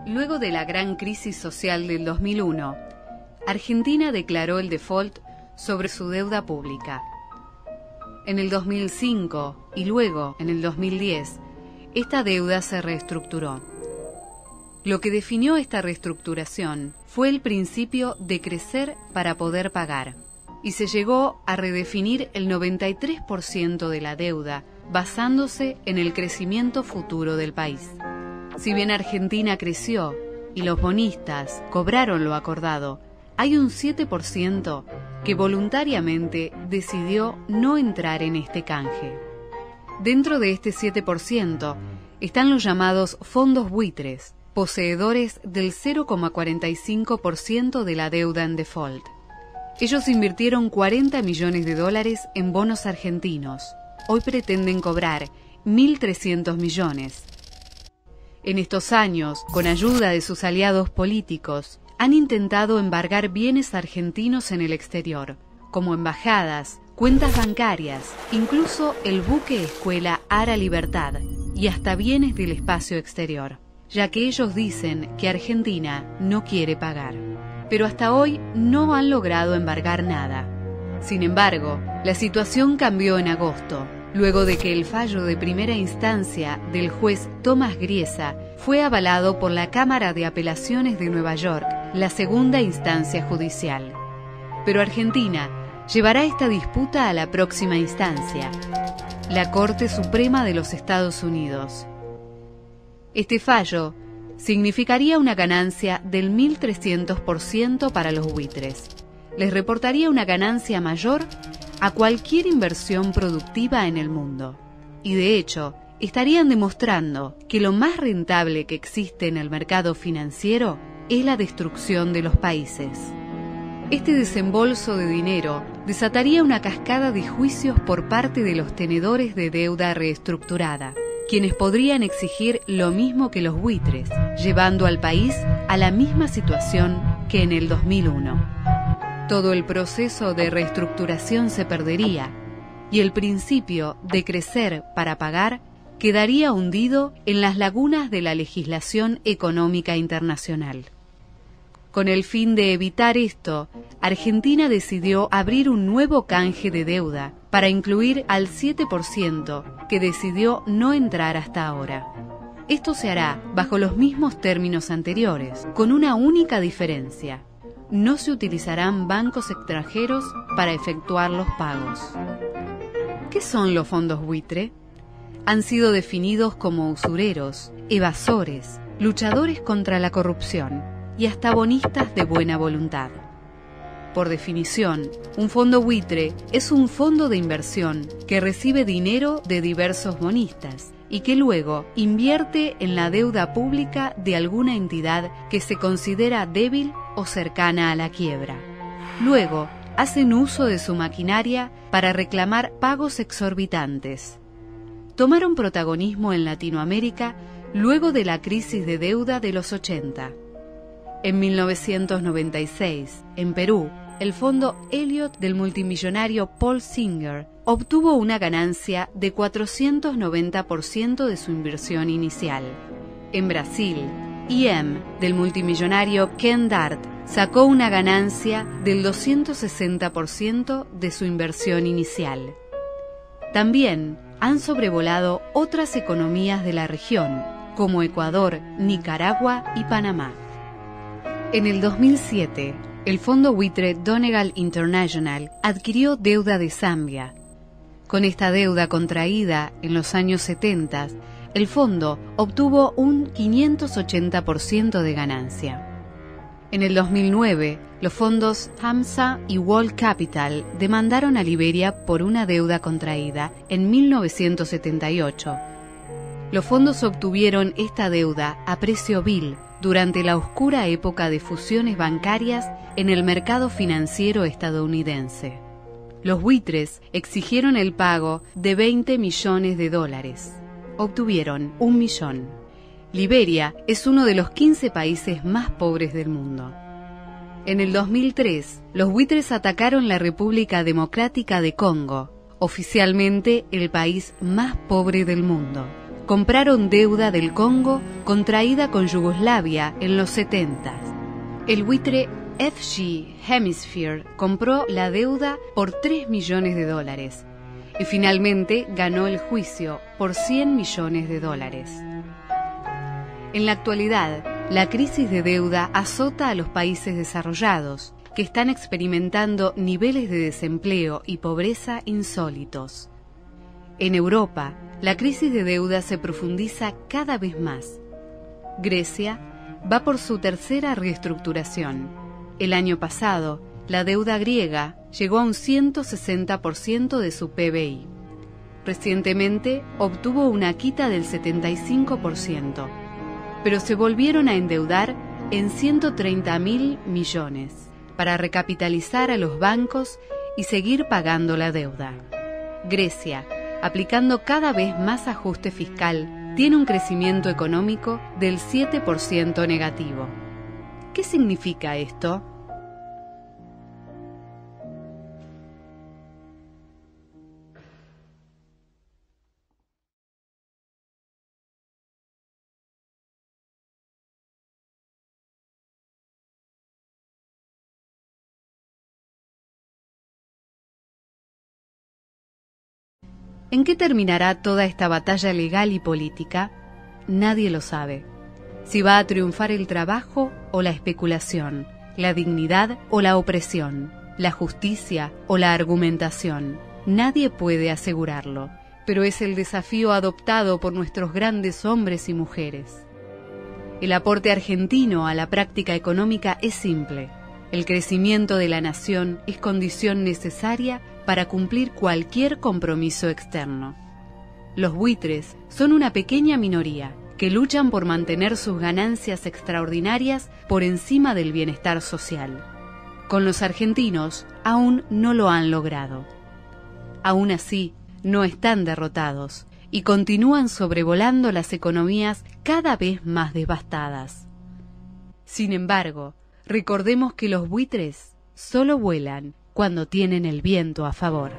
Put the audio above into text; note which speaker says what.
Speaker 1: Luego de la gran crisis social del 2001, Argentina declaró el default sobre su deuda pública. En el 2005 y luego en el 2010, esta deuda se reestructuró. Lo que definió esta reestructuración fue el principio de crecer para poder pagar, y se llegó a redefinir el 93% de la deuda basándose en el crecimiento futuro del país. Si bien Argentina creció y los bonistas cobraron lo acordado, hay un 7% que voluntariamente decidió no entrar en este canje. Dentro de este 7% están los llamados fondos buitres, poseedores del 0,45% de la deuda en default. Ellos invirtieron $40 millones en bonos argentinos. Hoy pretenden cobrar 1.300 millones. En estos años, con ayuda de sus aliados políticos, han intentado embargar bienes argentinos en el exterior, como embajadas, cuentas bancarias, incluso el buque escuela Ara Libertad y hasta bienes del espacio exterior, ya que ellos dicen que Argentina no quiere pagar. Pero hasta hoy no han logrado embargar nada. Sin embargo, la situación cambió en agosto, luego de que el fallo de primera instancia del juez Tomás Griesa fue avalado por la Cámara de Apelaciones de Nueva York, la segunda instancia judicial. Pero Argentina llevará esta disputa a la próxima instancia, la Corte Suprema de los Estados Unidos. Este fallo significaría una ganancia del 1.300% para los buitres. Les reportaría una ganancia mayor a cualquier inversión productiva en el mundo. Y de hecho, estarían demostrando que lo más rentable que existe en el mercado financiero es la destrucción de los países. Este desembolso de dinero desataría una cascada de juicios por parte de los tenedores de deuda reestructurada, quienes podrían exigir lo mismo que los buitres, llevando al país a la misma situación que en el 2001. Todo el proceso de reestructuración se perdería y el principio de crecer para pagar quedaría hundido en las lagunas de la legislación económica internacional. Con el fin de evitar esto, Argentina decidió abrir un nuevo canje de deuda para incluir al 7% que decidió no entrar hasta ahora. Esto se hará bajo los mismos términos anteriores, con una única diferencia: no se utilizarán bancos extranjeros para efectuar los pagos. ¿Qué son los fondos buitre? Han sido definidos como usureros, evasores, luchadores contra la corrupción y hasta bonistas de buena voluntad. Por definición, un fondo buitre es un fondo de inversión que recibe dinero de diversos bonistas y que luego invierte en la deuda pública de alguna entidad que se considera débil o cercana a la quiebra. Luego, hacen uso de su maquinaria para reclamar pagos exorbitantes. Tomaron protagonismo en Latinoamérica luego de la crisis de deuda de los 80. En 1996, en Perú, el fondo Elliott del multimillonario Paul Singer obtuvo una ganancia de 490% de su inversión inicial. En Brasil, IM del multimillonario Ken Dart sacó una ganancia del 260% de su inversión inicial. También han sobrevolado otras economías de la región, como Ecuador, Nicaragua y Panamá. En el 2007, el fondo buitre Donegal International adquirió deuda de Zambia. Con esta deuda contraída en los años 70, el fondo obtuvo un 580% de ganancia. En el 2009, los fondos Hamsa y World Capital demandaron a Liberia por una deuda contraída en 1978. Los fondos obtuvieron esta deuda a precio vil durante la oscura época de fusiones bancarias en el mercado financiero estadounidense. Los buitres exigieron el pago de $20 millones. Obtuvieron $1 millón. Liberia es uno de los 15 países más pobres del mundo. En el 2003, los buitres atacaron la República Democrática de Congo, oficialmente el país más pobre del mundo. Compraron deuda del Congo contraída con Yugoslavia en los 70. El buitre FG Hemisphere compró la deuda por $3 millones y finalmente ganó el juicio por $100 millones. En la actualidad, la crisis de deuda azota a los países desarrollados, que están experimentando niveles de desempleo y pobreza insólitos. En Europa, la crisis de deuda se profundiza cada vez más. Grecia va por su tercera reestructuración. El año pasado, la deuda griega llegó a un 160% de su PBI. Recientemente obtuvo una quita del 75%, pero se volvieron a endeudar en 130.000 millones para recapitalizar a los bancos y seguir pagando la deuda. Grecia, aplicando cada vez más ajuste fiscal, tiene un crecimiento económico del 7% negativo. ¿Qué significa esto? ¿En qué terminará toda esta batalla legal y política? Nadie lo sabe. Si va a triunfar el trabajo o la especulación, la dignidad o la opresión, la justicia o la argumentación, nadie puede asegurarlo, pero es el desafío adoptado por nuestros grandes hombres y mujeres. El aporte argentino a la práctica económica es simple. El crecimiento de la nación es condición necesaria para cumplir cualquier compromiso externo. Los buitres son una pequeña minoría que luchan por mantener sus ganancias extraordinarias por encima del bienestar social. Con los argentinos aún no lo han logrado. Aún así, no están derrotados y continúan sobrevolando las economías cada vez más devastadas. Sin embargo, recordemos que los buitres solo vuelan cuando tienen el viento a favor.